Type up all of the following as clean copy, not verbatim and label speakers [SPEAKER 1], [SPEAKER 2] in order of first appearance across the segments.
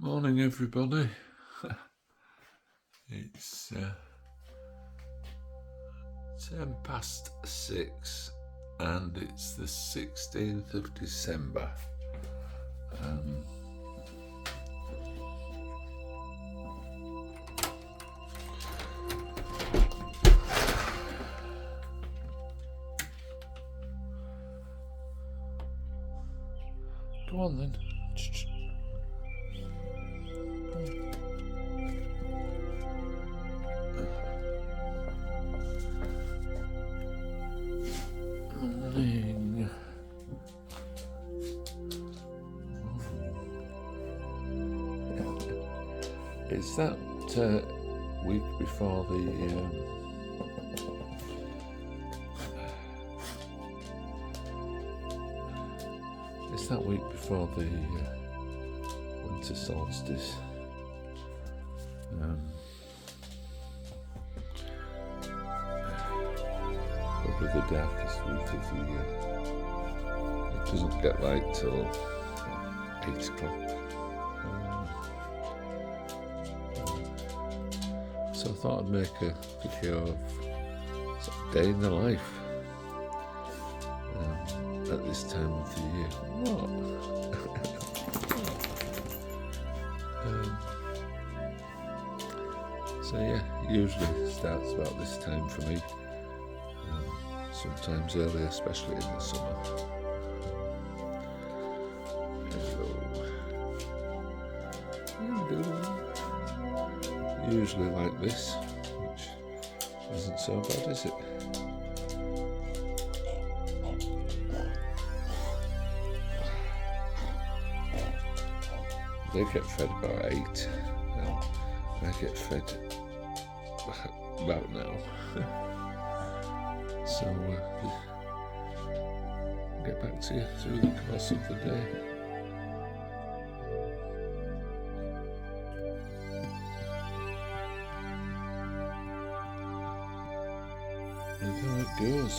[SPEAKER 1] Morning, everybody. It's 6:10 and it's the 16th of December. Go on then. Morning. It's that week before the Winter Solstice. Probably the darkest week of the year. It doesn't get light till 8 o'clock. So I thought I'd make a video of sort of day in the life at this time of the year. So yeah, it usually starts about this time for me. Sometimes earlier, especially in the summer. Hello. Usually like this, which isn't so bad, is it? They get fed about 8. I get fed about now. So get back to you through the course of the day. And how it goes.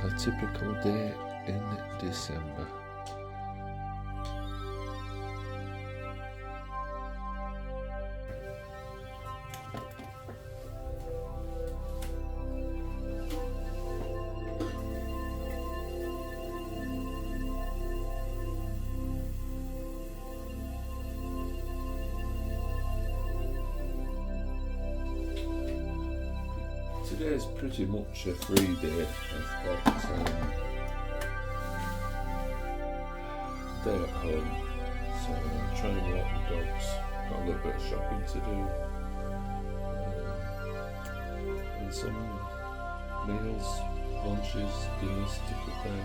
[SPEAKER 1] A typical day in December. Today's pretty much a free day. I've got day at home, so I'm trying to walk the dogs. Got a little bit of shopping to do, and some meals, lunches, dinners to prepare.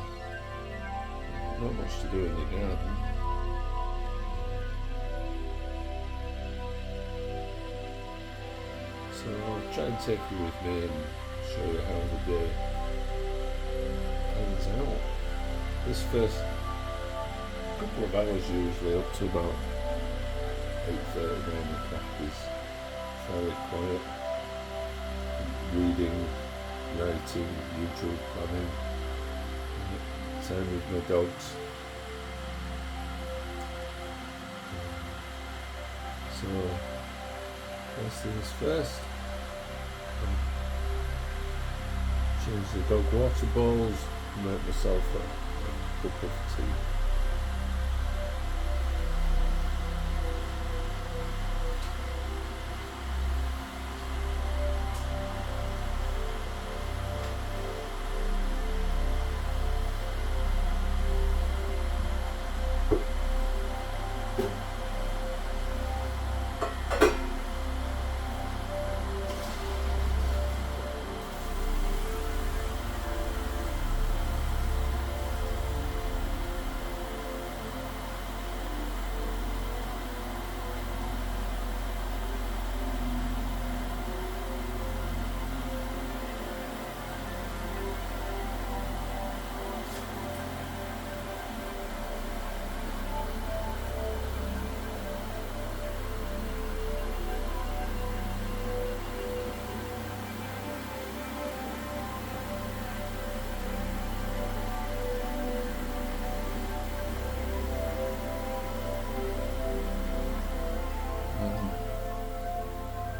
[SPEAKER 1] Not much to do in the garden. So I'll try and take you with me and show you how the day pans out. This first couple of hours usually up to about 8:30, 9 o'clock is fairly quiet. Reading, writing, usual planning, time with my dogs. So first things first. Change the dog water bowls, make myself a cup of tea.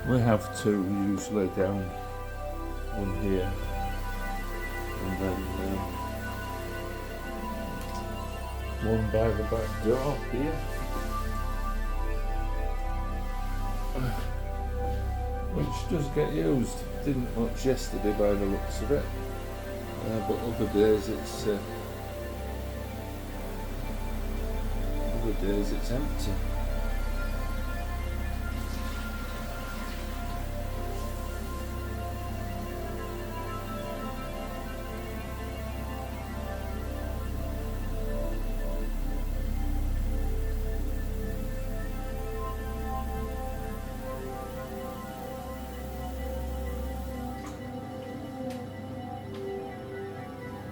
[SPEAKER 1] We have two usually down, one here, and then one by the back door here, which does get used. Didn't much yesterday by the looks of it, but other days it's empty.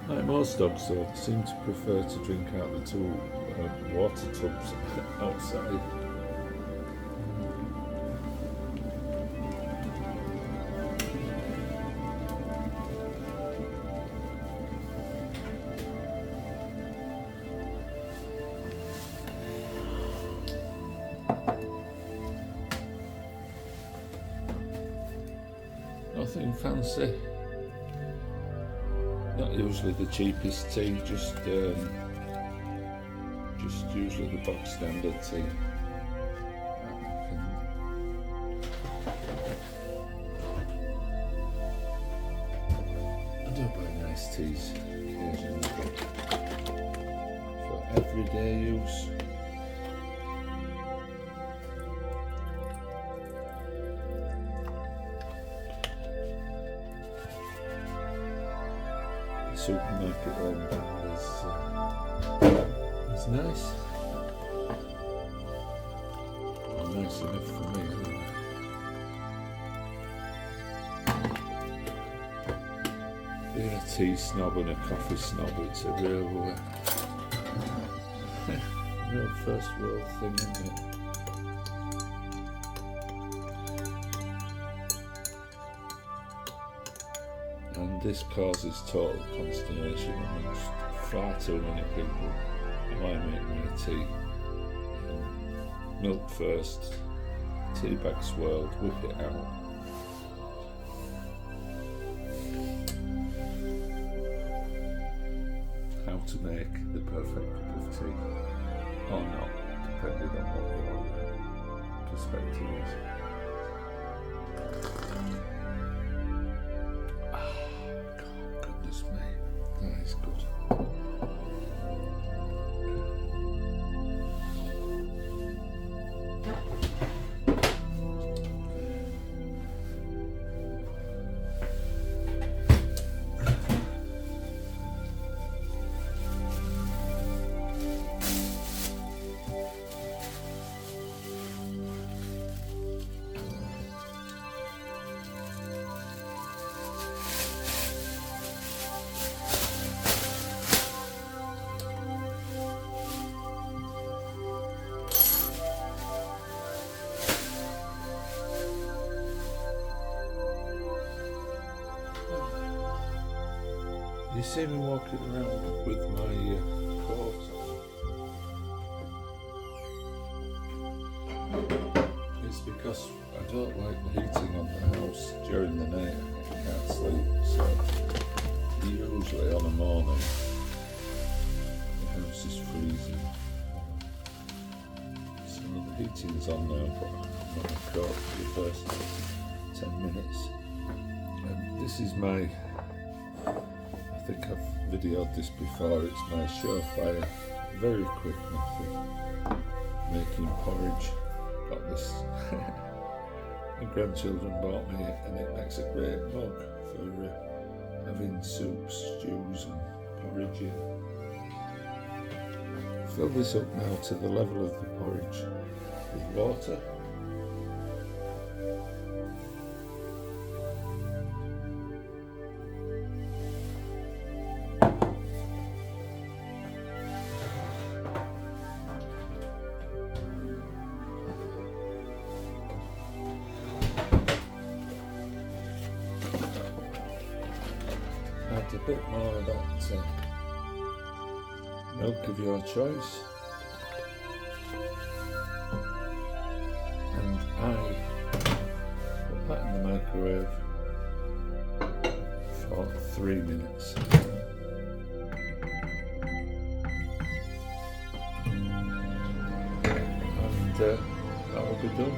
[SPEAKER 1] Like most dogs though, they seem to prefer to drink out the two water tubs outside. Nothing fancy. Not usually the cheapest tea, just usually the box standard tea. I do buy nice teas occasionally for everyday use. Supermarket round bar is nice. Well, nice enough for me anyway. Being a tea snob and a coffee snob, it's a real real first world thing, isn't it? And this causes total consternation amongst far too many people. How I make my tea. Milk first, tea bag swirled, whip it out. How to make the perfect cup of tea, or not, depending on what your perspective is. That is good. You see me walking around with my coat on. It's because I don't like the heating on the house during the night. I can't sleep, so usually on a morning the house is freezing. So the heating's on now, but I've got my coat for the first 10 minutes. And this is my, I think I've videoed this before, it's my surefire, very quick method, making porridge. Got this, my grandchildren bought me it, and it makes a great mug for having soups, stews and porridge in. Fill this up now to the level of the porridge with water. Add a bit more of that milk of your choice, and I microwave for 3 minutes. And that will be done.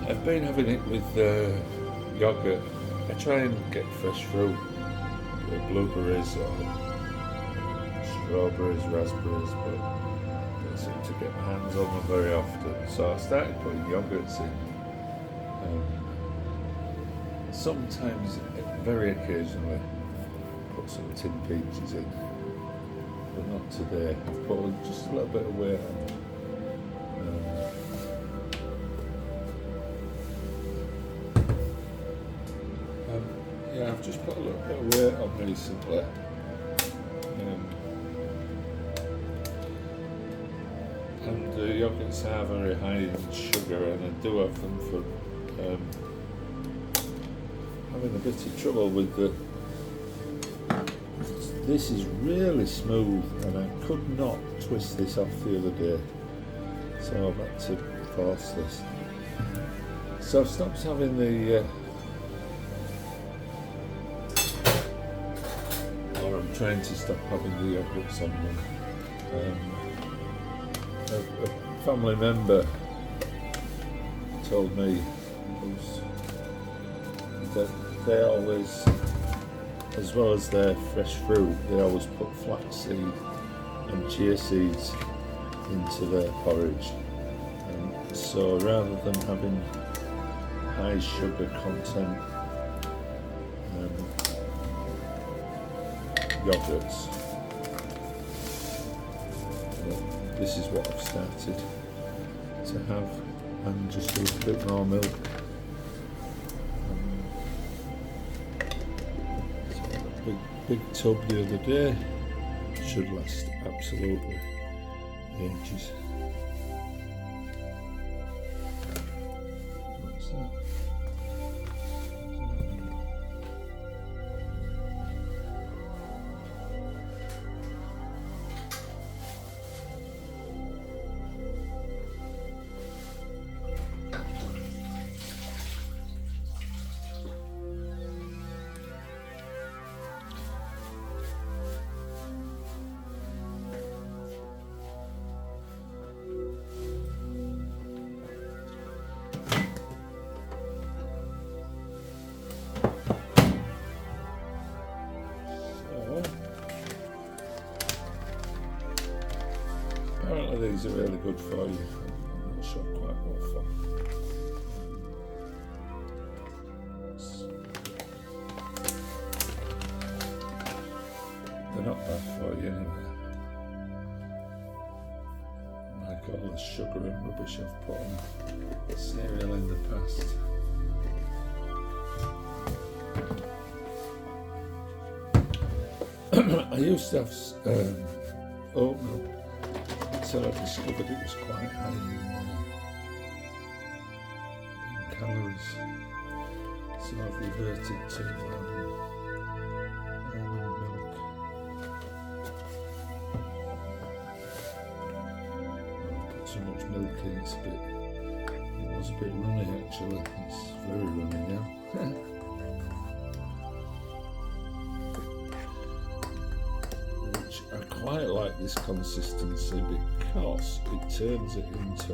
[SPEAKER 1] I've been having it with yogurt. I try and get fresh fruit, blueberries or strawberries, raspberries, but I don't seem to get my hands on them very often. So I started putting yogurts in. Sometimes, very occasionally, put some tin peaches in, but not today. I've put just a little bit of weight on. Yeah, I've just put a little bit of weight on recently. And the yogurts are very high in sugar, and I do have them for having a bit of trouble with the. This is really smooth, and I could not twist this off the other day, so I've had to force this. So I've stopped having the. I'm trying to stop having the yogurts on them. A family member told me that they always, as well as their fresh fruit, they always put flaxseed and chia seeds into their porridge. And so rather than having high sugar content yogurts, this is what I've started to have, and just a little bit more milk. So a big tub the other day, should last absolutely ages. What's that? Apparently these are really good for you. I'm not sure quite what for. They're not bad for you anyway. Like all the sugar and rubbish I've put on cereal in the past. I used to have oatmeal until I discovered it was quite high in calories, so I've reverted to almond milk. I've put so much milk in, it was a bit runny actually, it's very runny now. I quite like this consistency because it turns it into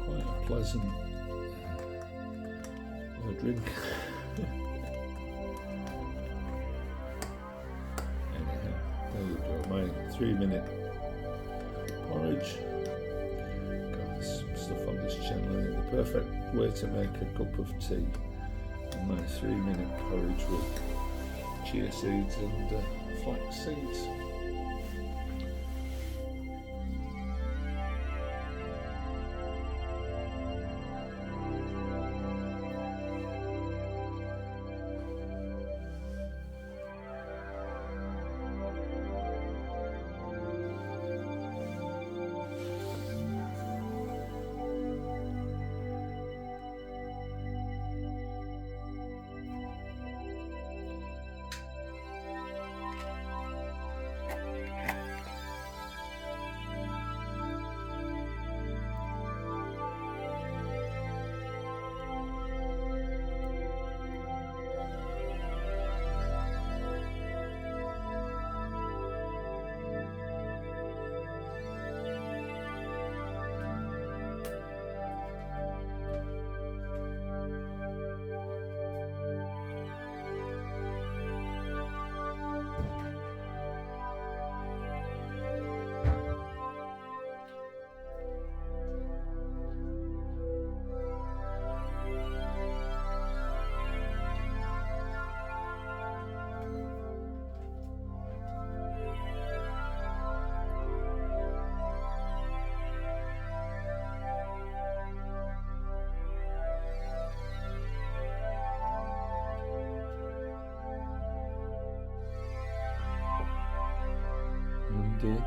[SPEAKER 1] quite a pleasant drink. Anyhow, there you go, my 3-minute porridge. Got this stuff on this channel, the perfect way to make a cup of tea. And my 3-minute porridge with chia seeds and flax seeds.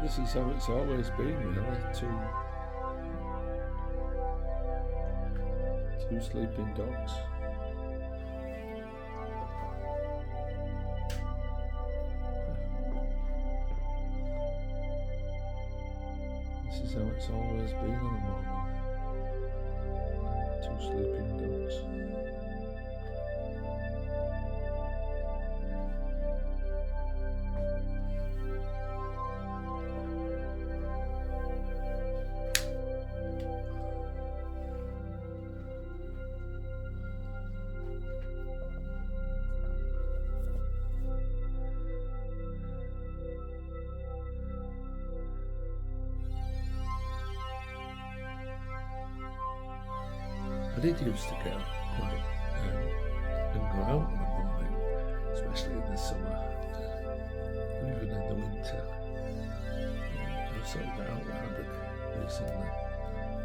[SPEAKER 1] this is how it's always been, really. Two sleeping dogs. This is how it's always been in the morning. Two sleeping dogs. I did used to get up quite and go out in the morning, especially in the summer, even in the winter. I've sort of got out of the habit recently,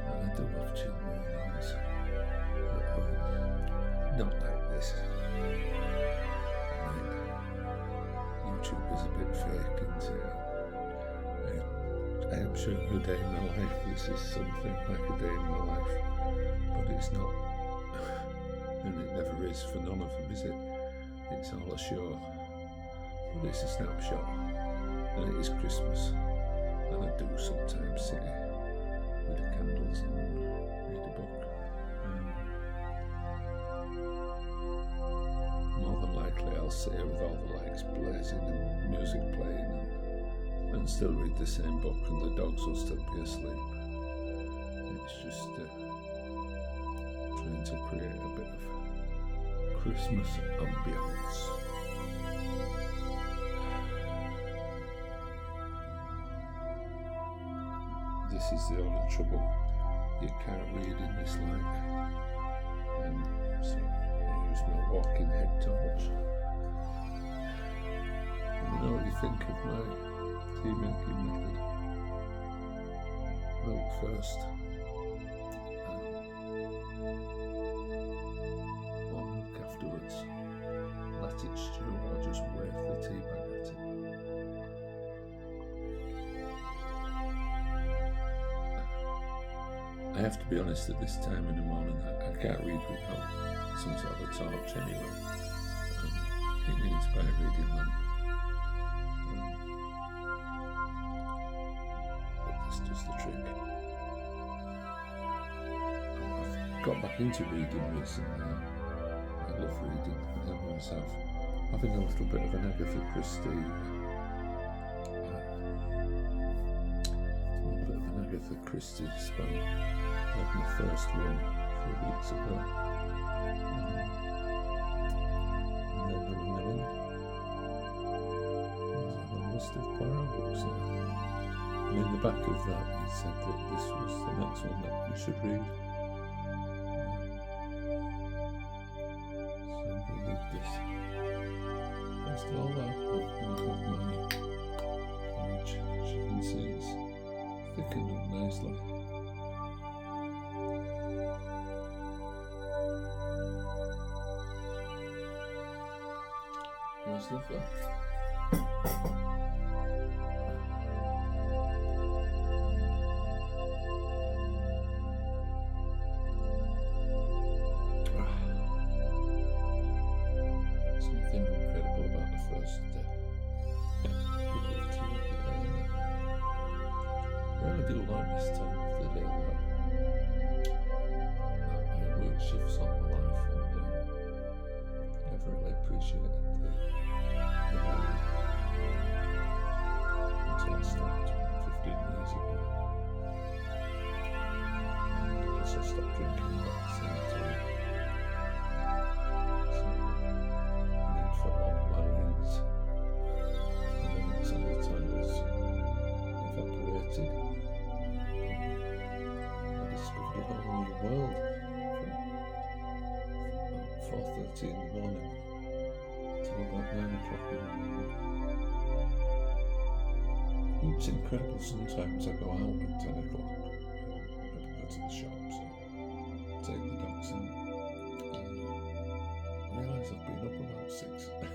[SPEAKER 1] and I do have chill mornings at home. Not like this. I mean, YouTube is a bit fake, isn't it? I am sure a day in my life, this is something like a day in my life. But it's not, and it never is for none of them, is it? It's all a show. But it's a snapshot, and it is Christmas, and I do sometimes sit with the candles on and read a book. More than likely I'll sit here with all the lights blazing and music playing and still read the same book, and the dogs will still be asleep. It's just trying to create a bit of Christmas ambience. This is the only trouble. You can't read in this light. So I use my walking head torch. Let me know what you think of my tea making method. Milk first. Afterwards, let it stew or just wave the tea bag at it. I have to be honest, at this time in the morning I can't read without some sort of a torch anyway. It needs by a reading lamp. But that's just the trick. I've got back into reading recently. I love reading, I always have. Having a little bit of an Agatha Christie, spell. I had my first one a few weeks ago. And then there were none. There's a whole list of Poirot books there. And in the back of that he said that this was the next one that we should read. This. First of all, I'm going to have my porridge, as you can see, it's thickened up nicely. That's lovely. Something incredible about the first cup of tea of the day. I really do like this time of the day, though. I work shifts all my life, and I've really appreciated the morning until I stopped 15 years ago. And also stopped drinking at the same time. For long lines, and then some of the time was evaporated. I discovered a whole new world from about 4:30 in the morning till about 9 o'clock in the morning. It's incredible. Sometimes I go out at 10 o'clock. Maybe go to the shops or take the dogs in. I realise I've been up about 6 hours.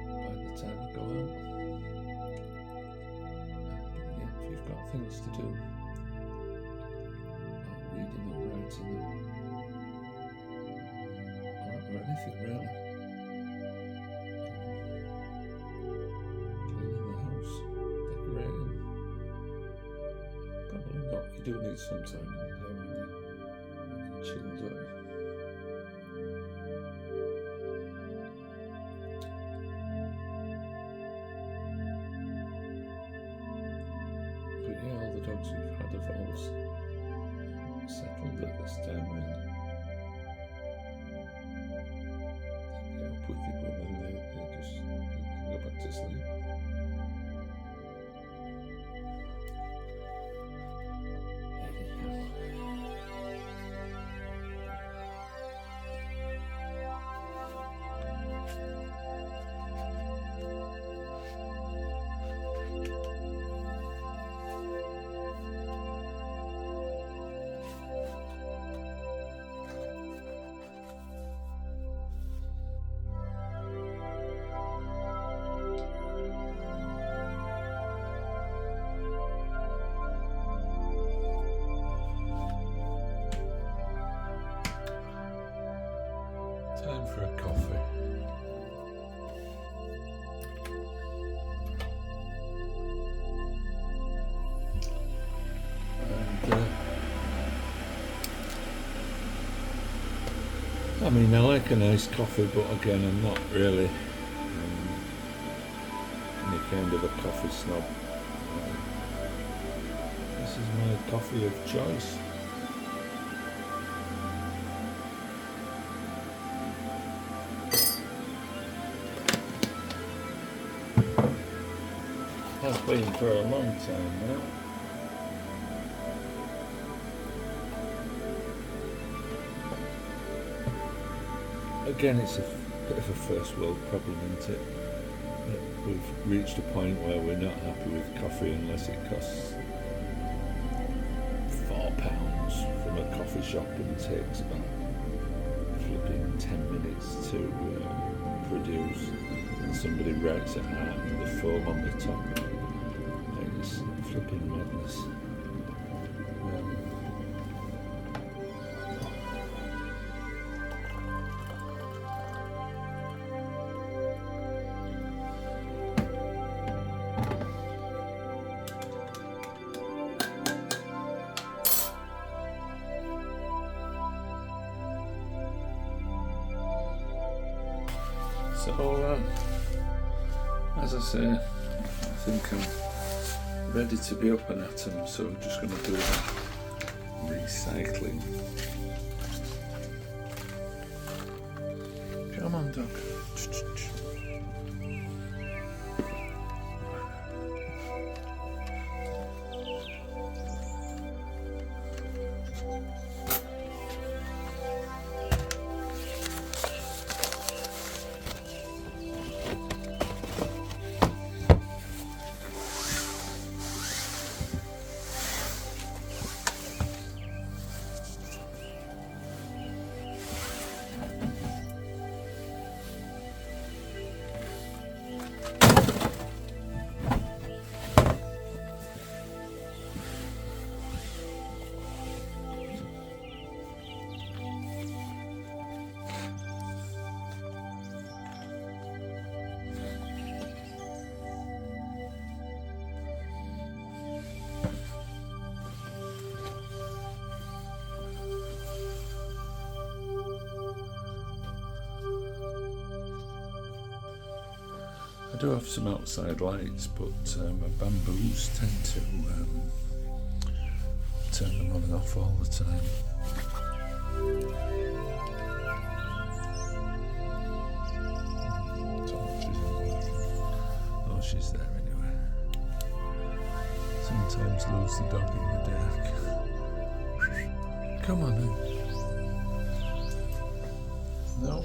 [SPEAKER 1] By time I go out. Yeah, if you've got things to do, like reading or writing or anything really, cleaning the house, decorating, probably not. You do need some time in the day when you're chilled, don't you? But yeah, all the dogs we've had have all settled at this time really. They get up with you, but then they just go back to sleep. Time for a coffee. And I mean, I like a nice coffee, but again, I'm not really any kind of a coffee snob. This is my coffee of choice. Has been for a long time now. Again, it's a bit of a first world problem, isn't it? That we've reached a point where we're not happy with coffee unless it costs £4 from a coffee shop and takes about flipping 10 minutes to produce, and somebody writes a heart with the foam on the top. It's flipping madness. So, as I say, I think I'm ready to be up and at 'em, so I'm just going to do that recycling. Come on, dog. I do have some outside lights, but my bamboos tend to turn them on and off all the time. Torch isn't working. Oh, she's there anyway. Sometimes lose the dog in the dark. Come on then. No.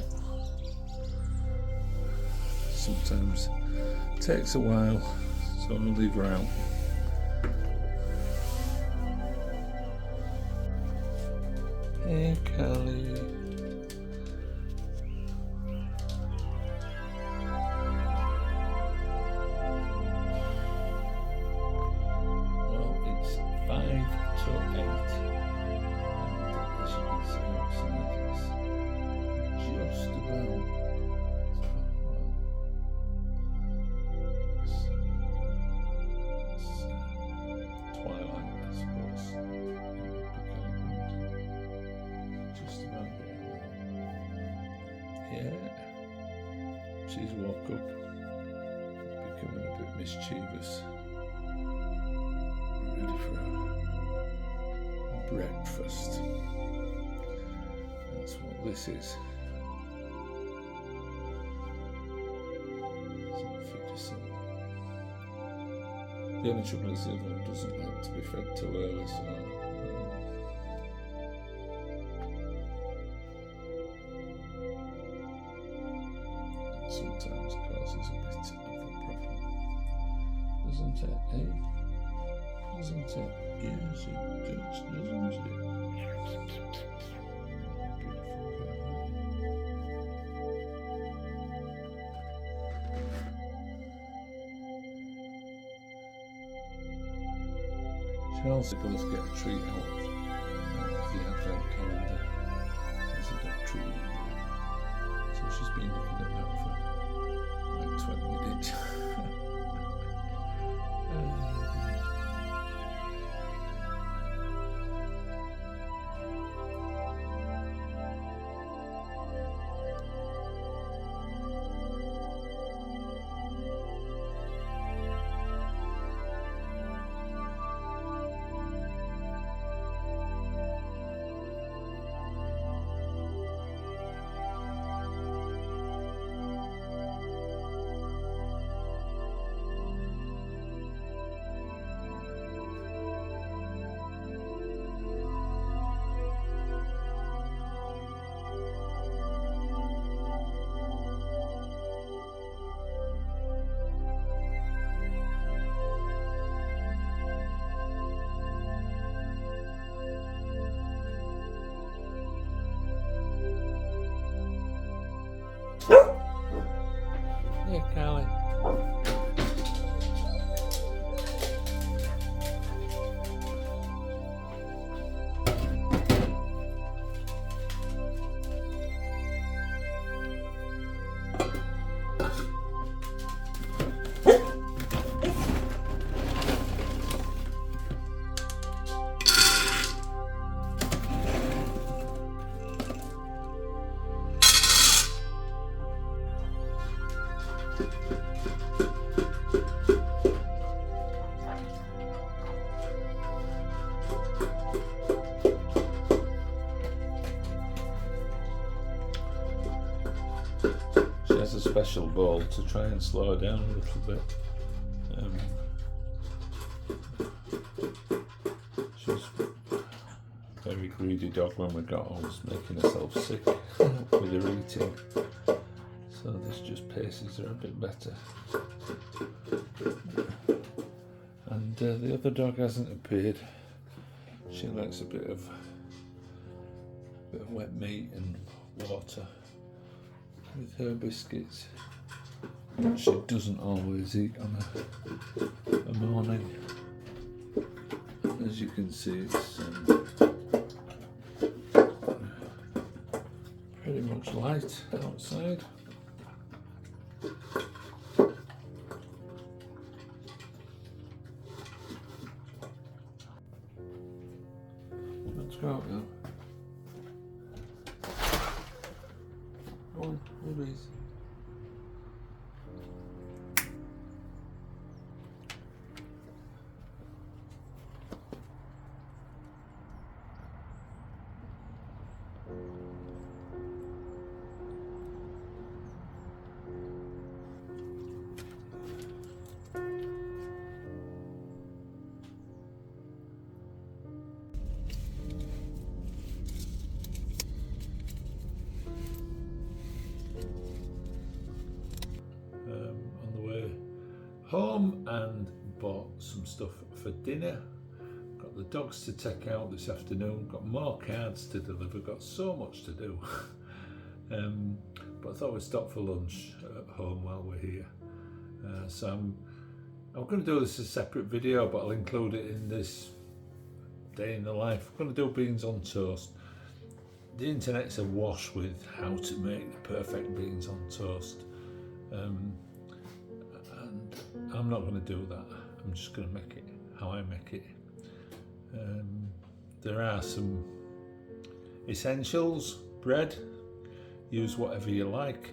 [SPEAKER 1] Sometimes it takes a while, so I'll leave her out. Hey, Callie. she's woke up, becoming a bit mischievous, ready for a breakfast. That's what this is. The only trouble is the other one doesn't like to be fed too early, so sometimes causes a bit of a problem. Doesn't it, eh? Doesn't it? Yes, it does, doesn't it? She also does get a treat out of the advent calendar. There's a dog treat in there. So she's been looking at that for like 20 minutes. Yeah, Carly. She has a special bowl to try and slow her down a little bit. She was a very greedy dog when we got her, was making herself sick with her eating. So this just paces her a bit better. And the other dog hasn't appeared. She likes a bit of wet meat and water with her biscuits. But she doesn't always eat on a morning. As you can see, it's pretty much light outside. Let's go out now. Go on, babies. On the way home and bought some stuff for dinner. Got the dogs to take out this afternoon, got more cards to deliver, got so much to do. But I thought we'd stop for lunch at home while we're here. So I'm going to do this as a separate video, but I'll include it in this day in the life. I'm going to do beans on toast. The internet's awash with how to make the perfect beans on toast. And I'm not going to do that. I'm just going to make it how I make it. There are some essentials. Bread, use whatever you like.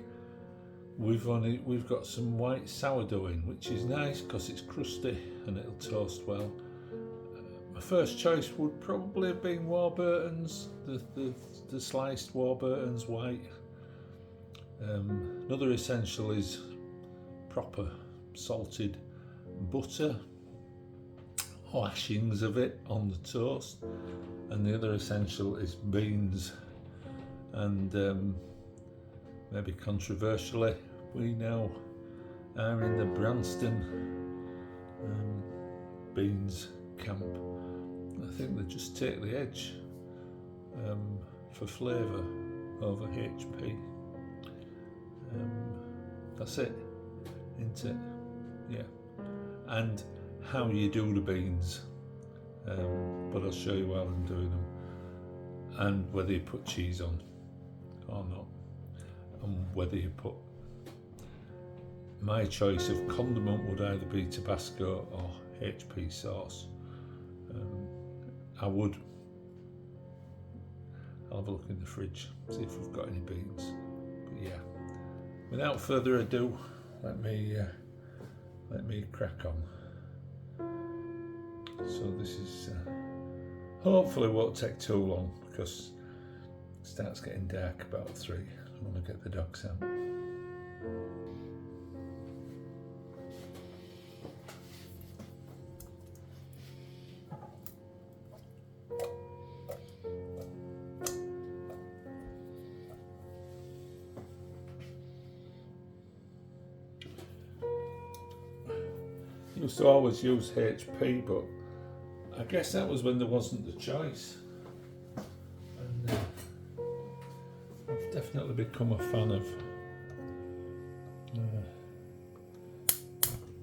[SPEAKER 1] we've got some white sourdough in, which is nice because it's crusty and it'll toast well. My first choice would probably have been Warburton's, the sliced Warburton's white. Another essential is proper salted butter, lashings of it on the toast, and the other essential is beans. And maybe controversially, we now are in the Branston beans camp. I think they just take the edge for flavour over HP. That's it, isn't it? Yeah. And how you do the beans, but I'll show you how I'm doing them, and whether you put cheese on or not, and whether you put, my choice of condiment would either be Tabasco or HP sauce. I'll have a look in the fridge, see if we've got any beans. But yeah, without further ado, let me crack on. So this is hopefully won't take too long because it starts getting dark about 3. I want to get the dogs out. Used to always use HP, but I guess that was when there wasn't the choice. And I've definitely become a fan of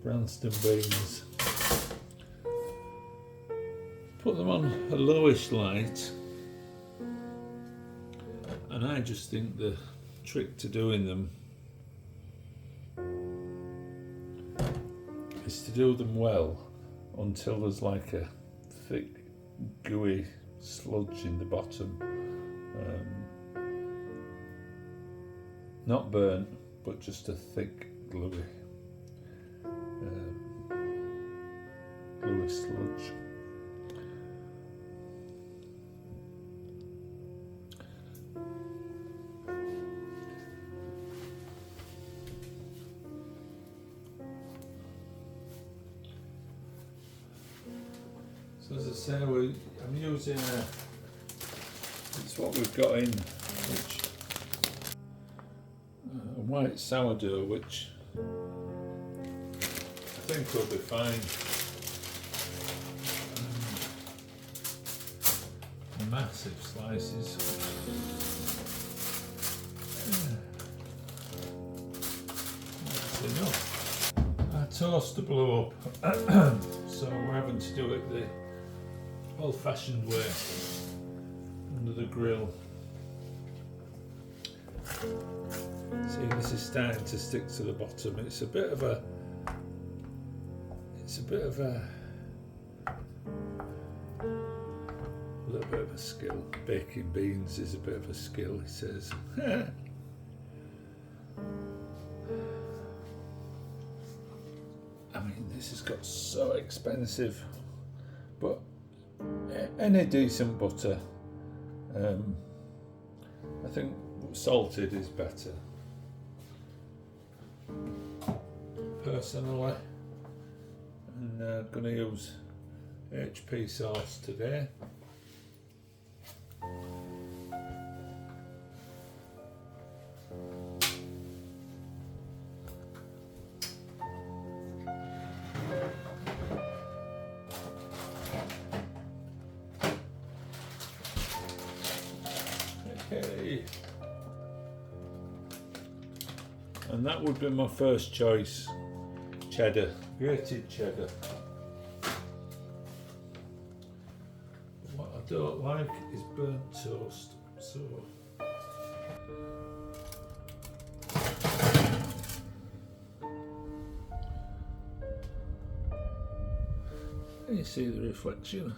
[SPEAKER 1] Branston beans. Put them on a lowish light, and I just think the trick to doing them is to do them well until there's like a thick, gooey sludge in the bottom. Not burnt, but just a thick, gluey sludge. So as I say, I'm using it's what we've got in, which a white sourdough, which I think will be fine. Massive slices. That's enough. Our toaster blew up, so we're having to do it the old-fashioned way, under the grill. See, this is starting to stick to the bottom. It's a bit of a little bit of a skill. Baking beans is a bit of a skill, he says. I mean, this has got so expensive, but any decent butter, I think salted is better, personally. And I'm going to use HP sauce today. Okay. And that would be my first choice, cheddar, grated cheddar. What I don't like is burnt toast, so you see the reflection.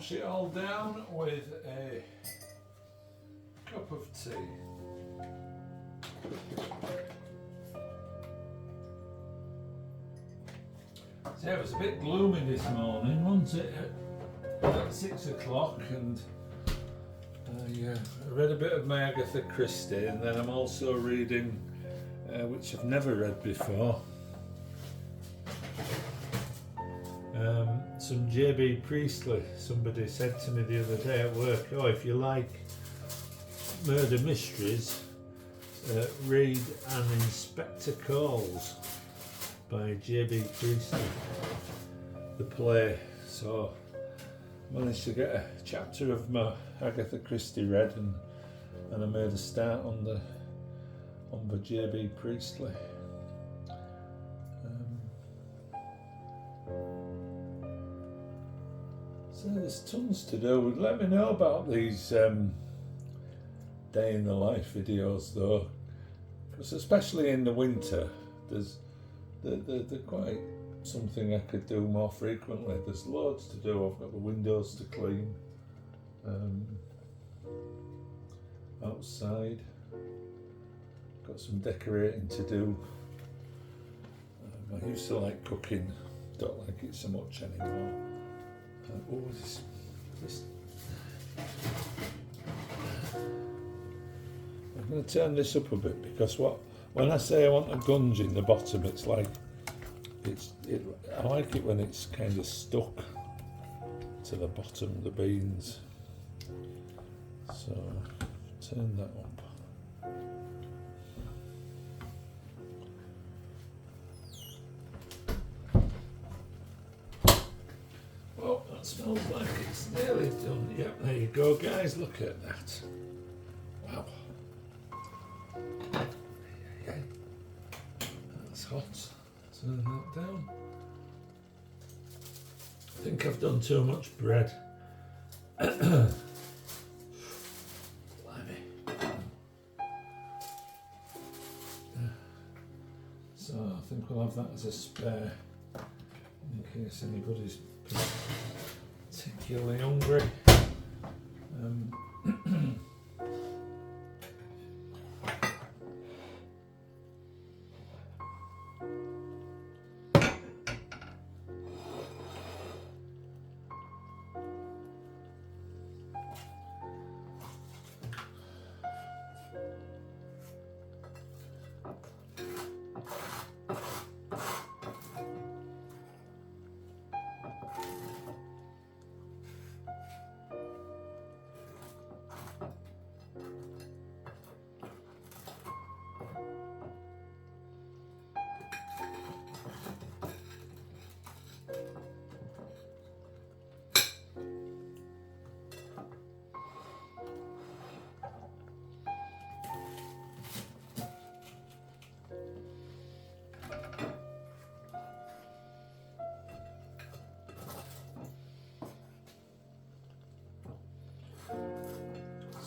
[SPEAKER 1] wash it all down with a cup of tea. So yeah, it was a bit gloomy this morning, wasn't it? At 6 o'clock, and I read a bit of my Agatha Christie, and then I'm also reading, which I've never read before, some J.B. Priestley. Somebody said to me the other day at work, oh, if you like murder mysteries, read An Inspector Calls by J.B. Priestley, the play. So I managed to get a chapter of my Agatha Christie read, and I made a start on the J.B. Priestley. So there's tons to do. Let me know about these day in the life videos though, because especially in the winter, they're quite something I could do more frequently. There's loads to do. I've got the windows to clean, outside, got some decorating to do. I used to like cooking, don't like it so much anymore. Oh, this. I'm going to turn this up a bit, because when I say I want a gunge in the bottom, it's like I like it when it's kind of stuck to the bottom of the beans. So turn that up. Well, that smells like it's nearly done. Yep, there you go, guys. Look at that. Wow. That's hot. Turn that down. I think I've done too much bread. Blimey. So I think we'll have that as a spare in case anybody's particularly hungry.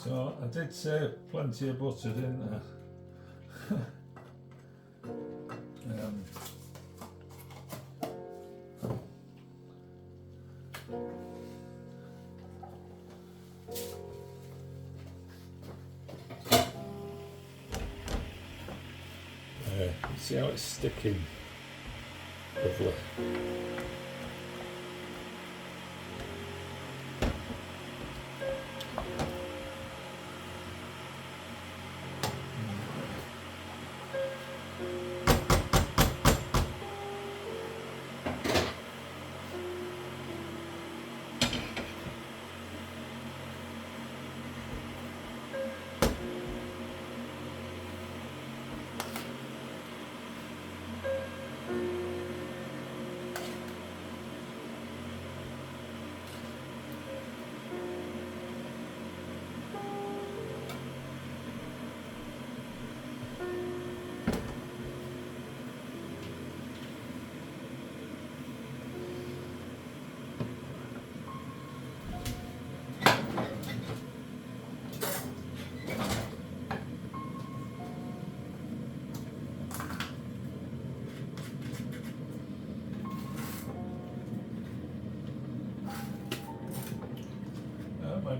[SPEAKER 1] So I did say plenty of butter, didn't I? See how it's sticking? Lovely.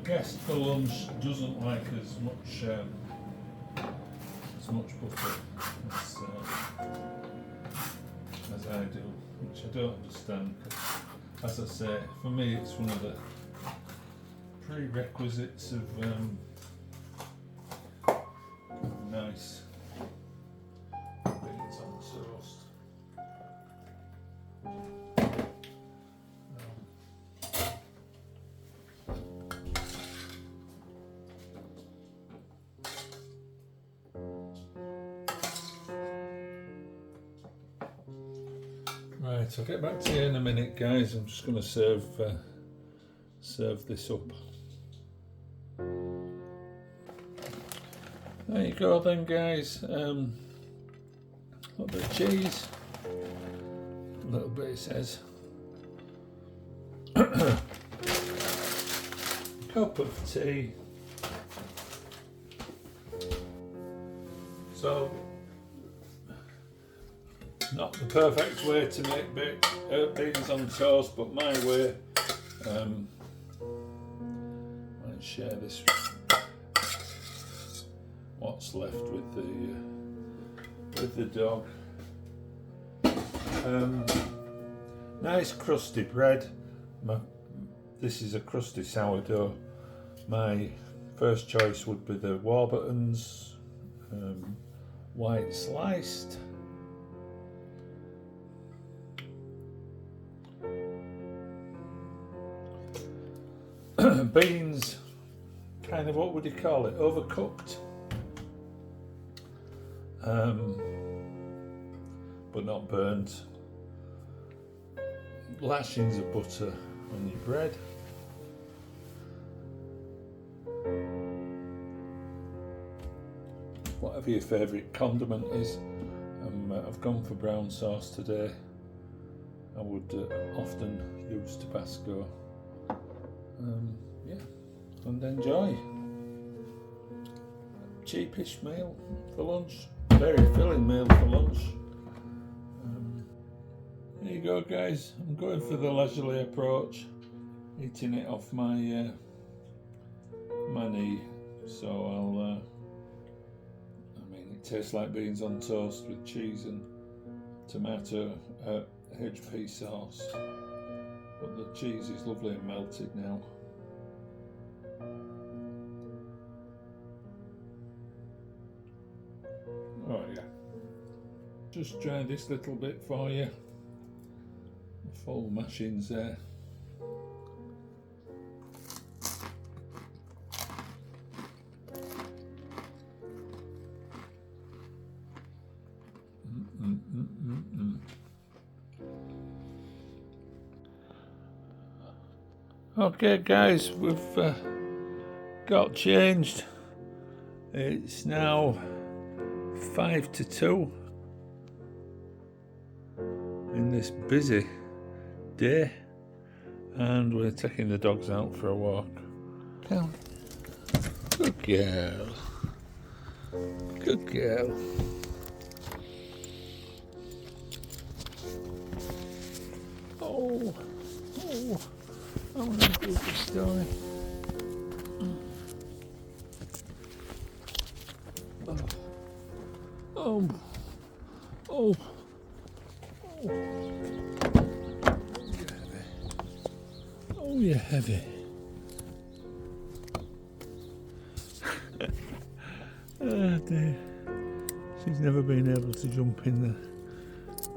[SPEAKER 1] guest for lunch doesn't like as much butter as I do, which I don't understand, because, as I say, for me it's one of the prerequisites of nice beans on toast. Right, I'll get back to you in a minute, guys. I'm just going to serve this up. There you go then, guys. A little bit of cheese, a little bit, it says. Cup of tea. So, not the perfect way to make beans on toast, but my way. Let's share this. What's left with the dog. Nice crusty bread. This is a crusty sourdough. My first choice would be the Warburton's white sliced. Beans, kind of, what would you call it? Overcooked. But not burnt. Lashings of butter on your bread. Whatever your favourite condiment is. I've gone for brown sauce today. I would often use Tabasco. Yeah, and enjoy. Cheapish meal for lunch. Very filling meal for lunch. There you go, guys. I'm going for the leisurely approach, eating it off my knee. So I mean, it tastes like beans on toast with cheese and tomato HP sauce. But the cheese is lovely and melted now. Oh yeah. Just try this little bit for you. The full mashings there. Okay, guys, we've got changed. It's now 5 to 2 in this busy day, and we're taking the dogs out for a walk. Come, good girl, good girl. Oh, I want to do the story. Oh. Oh, you're heavy. Oh dear. She's never been able to jump in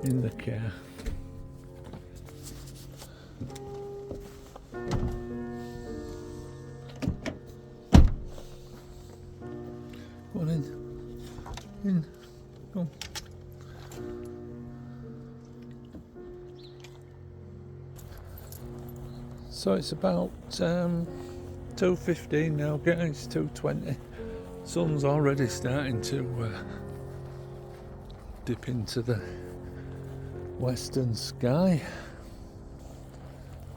[SPEAKER 1] the car. Go on in. Go on. So it's about 2:15 now, guys, 2:20. Sun's already starting to dip into the western sky.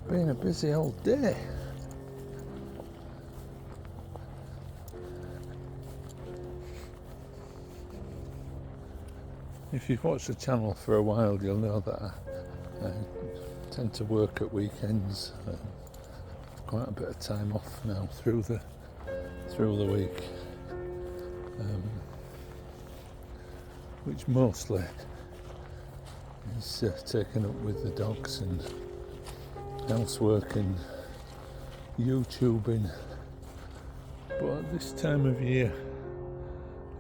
[SPEAKER 1] Been a busy old day. If you've watched the channel for a while, you'll know that I tend to work at weekends. Of quite a bit of time off now through the week, which mostly is taken up with the dogs and housework and YouTubing. But at this time of year,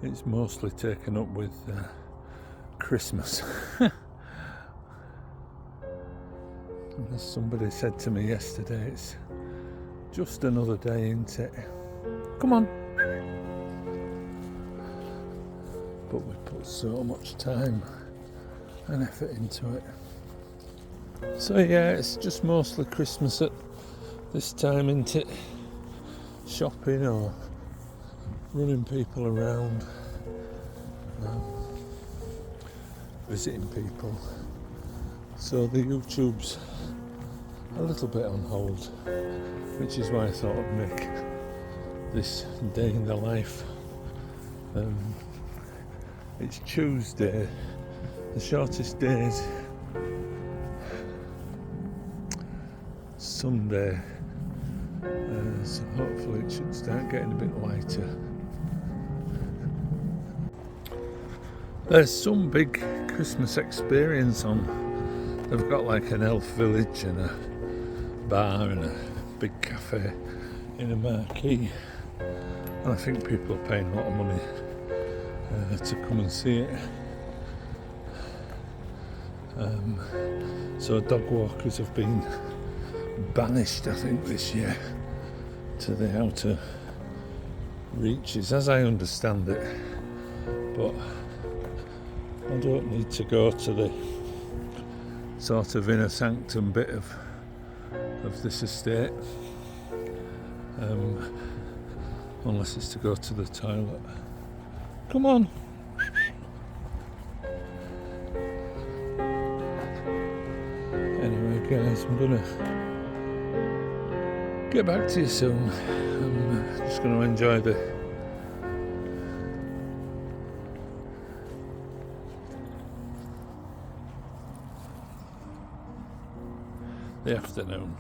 [SPEAKER 1] it's mostly taken up with Christmas. As somebody said to me yesterday, it's just another day, isn't it? Come on. But we put so much time and effort into it. So yeah, it's just mostly Christmas at this time, isn't it? Shopping or running people around, visiting people. So the YouTube's a little bit on hold, which is why I thought I'd make this day in the life. It's Tuesday, the shortest days. Sunday, so hopefully it should start getting a bit lighter. There's some big Christmas experience on. They've got like an elf village and a bar and a big cafe in a marquee, and I think people are paying a lot of money to come and see it. So dog walkers have been banished, I think, this year to the outer reaches, as I understand it, but I don't need to go to the sort of inner sanctum bit of this estate, unless it's to go to the toilet. Come on. Anyway guys, I'm gonna get back to you soon. I'm just gonna enjoy the afternoon.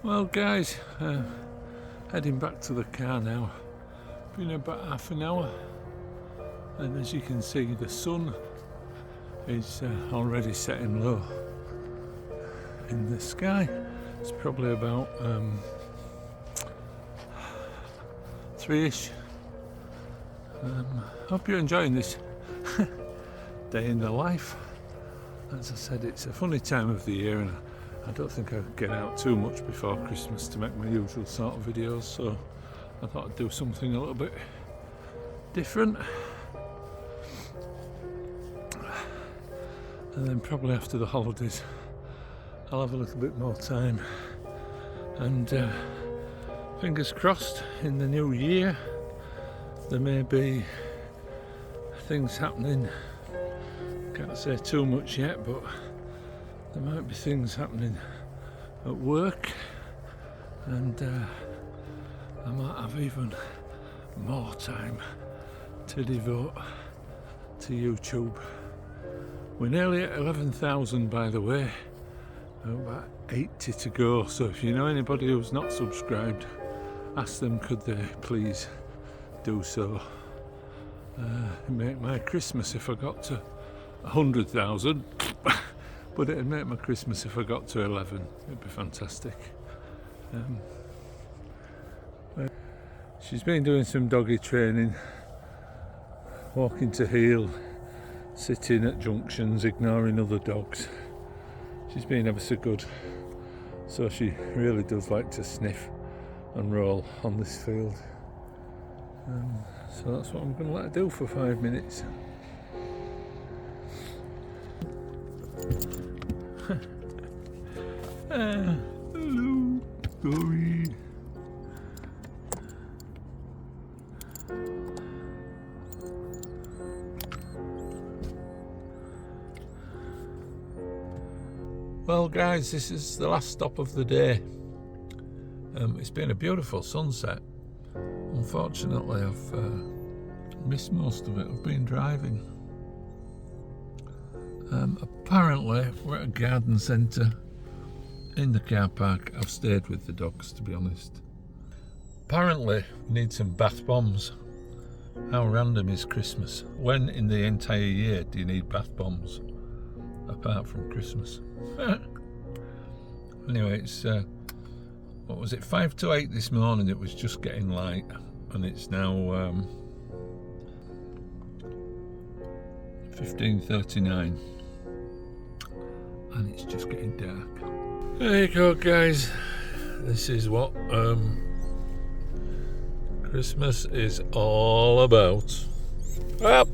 [SPEAKER 1] Well guys, heading back to the car now. Been about half an hour, and as you can see, the sun is already setting low in the sky. It's probably about 3ish. Hope you're enjoying this day in the life. As I said, it's a funny time of the year, and I don't think I get out too much before Christmas to make my usual sort of videos, so I thought I'd do something a little bit different. And then probably after the holidays I'll have a little bit more time, and fingers crossed in the new year there may be things happening. Can't say too much yet, but there might be things happening at work, and I might have even more time to devote to YouTube. We're nearly at 11,000 by the way, about 80 to go, so if you know anybody who's not subscribed, ask them could they please do so. It'd make my Christmas if I got to 100,000. But it'd make my Christmas if I got to 11. It'd be fantastic. She's been doing some doggy training, walking to heel, sitting at junctions, ignoring other dogs. She's been ever so good. So she really does like to sniff and roll on this field. So that's what I'm going to let her do for 5 minutes. Hello, Dory. Well guys, this is the last stop of the day. It's been a beautiful sunset. Unfortunately I've missed most of it. I've been driving. Apparently we're at a garden centre in the car park. I've stayed with the dogs, to be honest. Apparently we need some bath bombs. How random is Christmas? When in the entire year do you need bath bombs apart from Christmas? Anyway, it's what was it, 5 to 8 this morning. It was just getting light, and it's now 15:39, and it's just getting dark. There you go guys, this is what Christmas is all about. Up.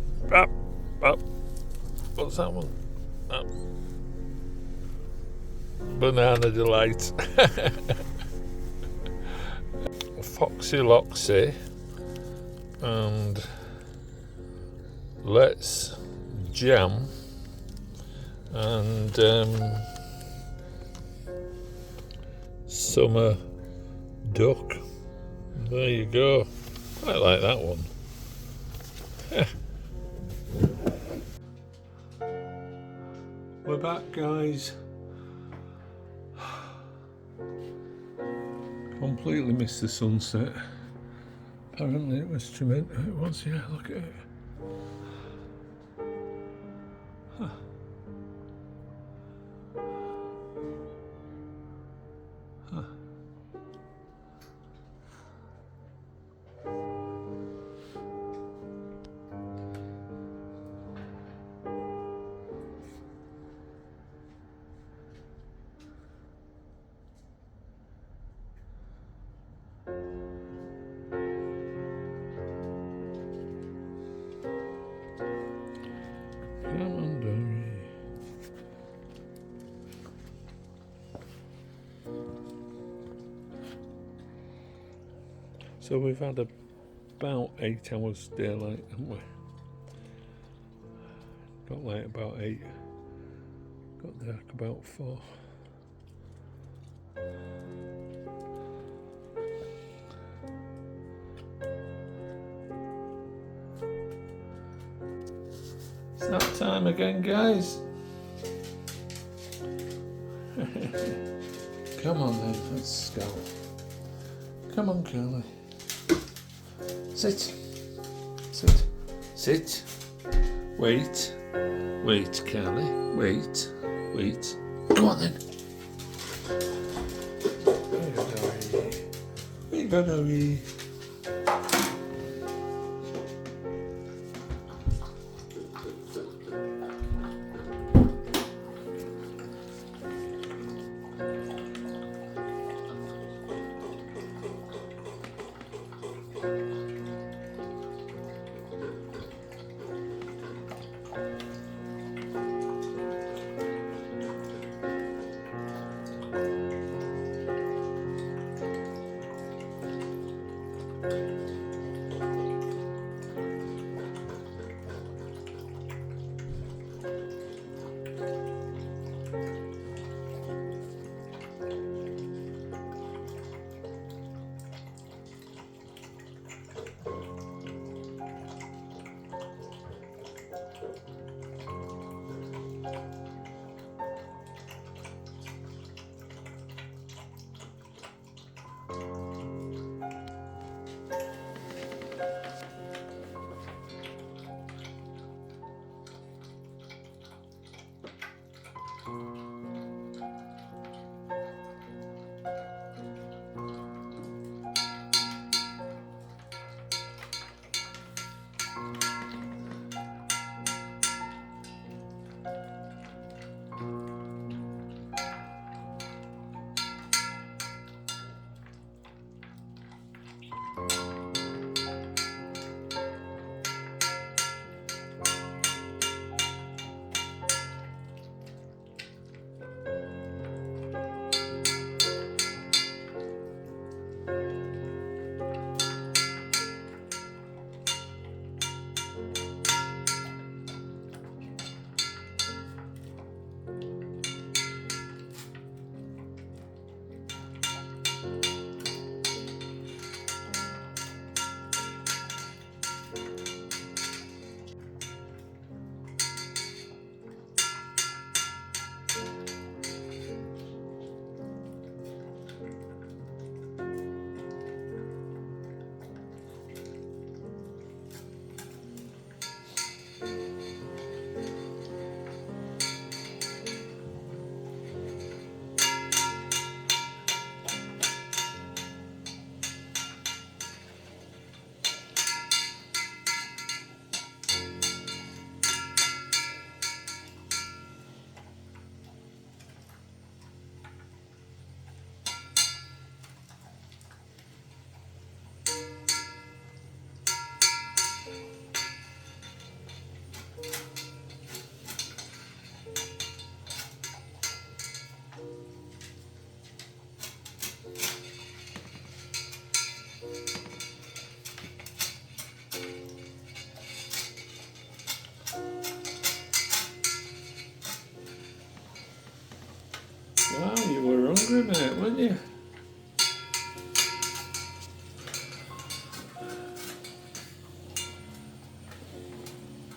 [SPEAKER 1] What's that one? Up. Banana Delight. Foxy Loxy and Let's Jam and Summer Duck. There you go. I like that one. We're back guys. Completely missed the sunset. Apparently it was tremendous. It was, yeah, look at it. Huh. Huh. Come on, Dory. So we've had about 8 hours daylight, haven't we? Got light about 8. Got dark about 4. It's that time again, guys. Come on then, let's go. Come on, Curly. Sit. Sit. Sit. Wait. Wait, Curly. Wait. Wait. Come on then. There you go, Dory. There you go, Dory.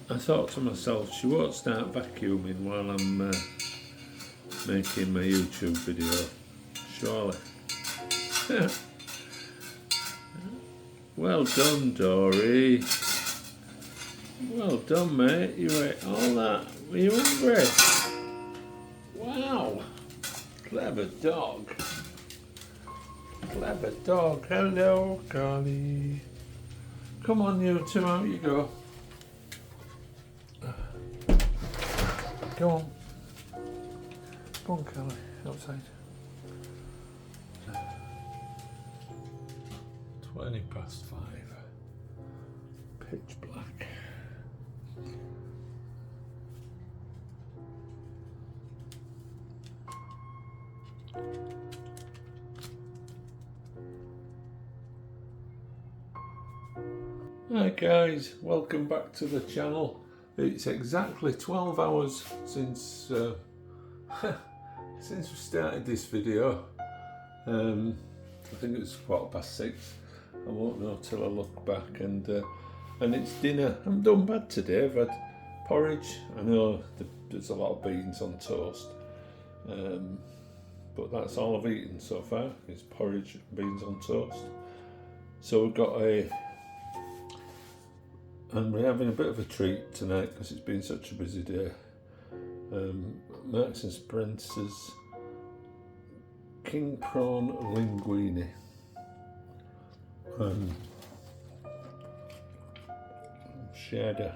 [SPEAKER 1] I thought to myself, she won't start vacuuming while I'm making my YouTube video, surely. Well done, Dory. Well done, mate. You ate all that. Were you hungry? Wow. Clever dog. Clever dog. Hello, Carly. Come on, you two, out you go. Go on. Go on, Carly. Outside. 5:20. Pitch black. Hi guys, welcome back to the channel. It's exactly 12 hours since since we started this video. I think it was 6:15. I won't know till I look back, and it's dinner. I'm done bad today. I've had porridge. I know there's a lot of beans on toast, but that's all I've eaten so far is porridge and beans on toast. So we've got and we're having a bit of a treat tonight because it's been such a busy day. Marks and Spencer's king prawn linguine. Cheddar.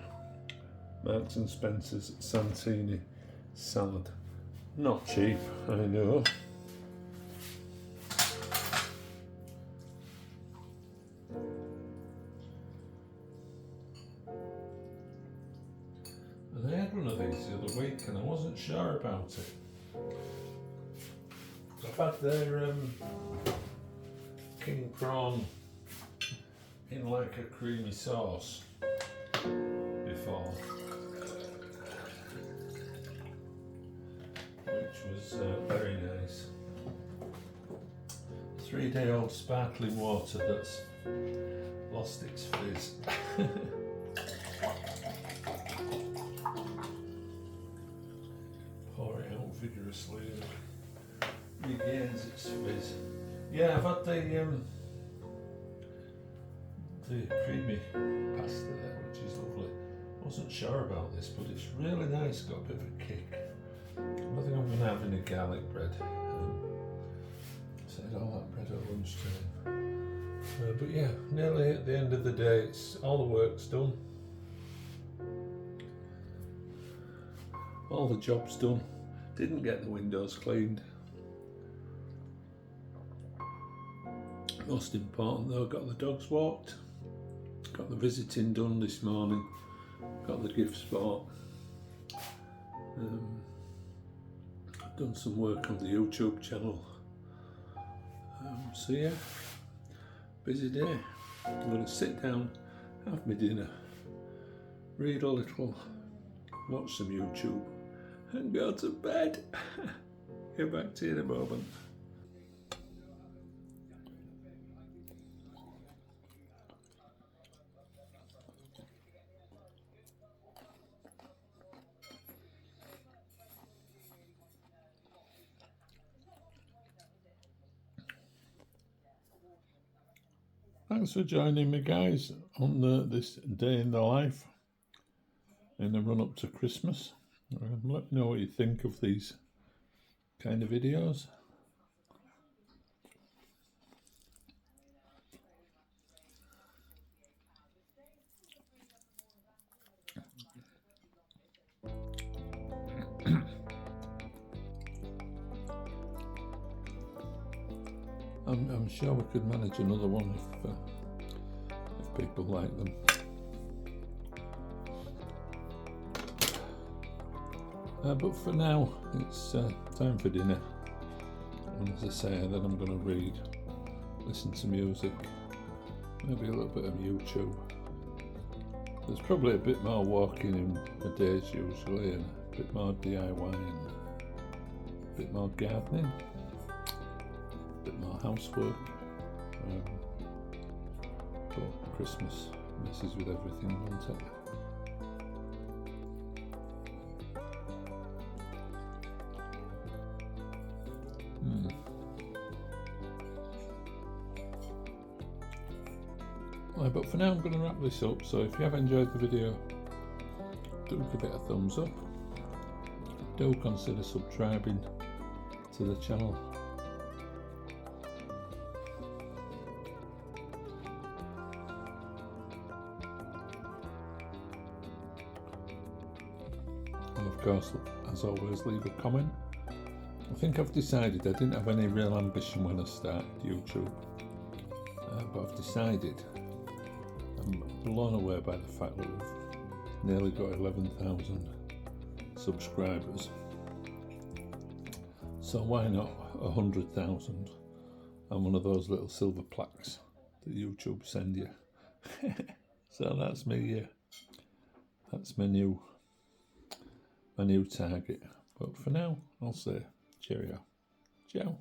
[SPEAKER 1] Marks and Spencer's Santini salad. Not cheap, I know. And I had one of these the other week and I wasn't sure about it. I've had their king prawn in like a creamy sauce before, which was very nice. 3-day-old sparkling water that's lost its fizz. Pour it out vigorously and it regains its fizz. Yeah, I've had the creamy pasta there, which is lovely. Wasn't sure about this, but it's really nice, got a bit of a kick. I don't think I'm going to have any garlic bread. I had all that bread at lunchtime. But yeah, nearly at the end of the day, all the work's done. All the job's done. Didn't get the windows cleaned. Most important though, got the dogs walked. Got the visiting done this morning, got the gifts bought. I've done some work on the YouTube channel. So yeah, busy day. I'm going to sit down, have my dinner, read a little, watch some YouTube and go to bed. Get back to you in a moment. Thanks for joining me, guys, on this day in the life in the run up to Christmas. Let me know what you think of these kind of videos. I'm sure we could manage another one if people like them. But for now, it's time for dinner. And as I say, then I'm going to read, listen to music, maybe a little bit of YouTube. There's probably a bit more walking in my days usually, and a bit more DIY, and a bit more gardening. Bit more housework, but Christmas messes with everything, doesn't it? But for now I'm going to wrap this up, so if you have enjoyed the video, do give it a thumbs up, do consider subscribing to the channel, and of course, as always, leave a comment. I think I've decided I didn't have any real ambition when I started YouTube, but I've decided I'm blown away by the fact that we've nearly got 11,000 subscribers. So why not 100,000 and one of those little silver plaques that YouTube send you? So that's me. That's my new target. But for now, I'll say cheerio. Ciao.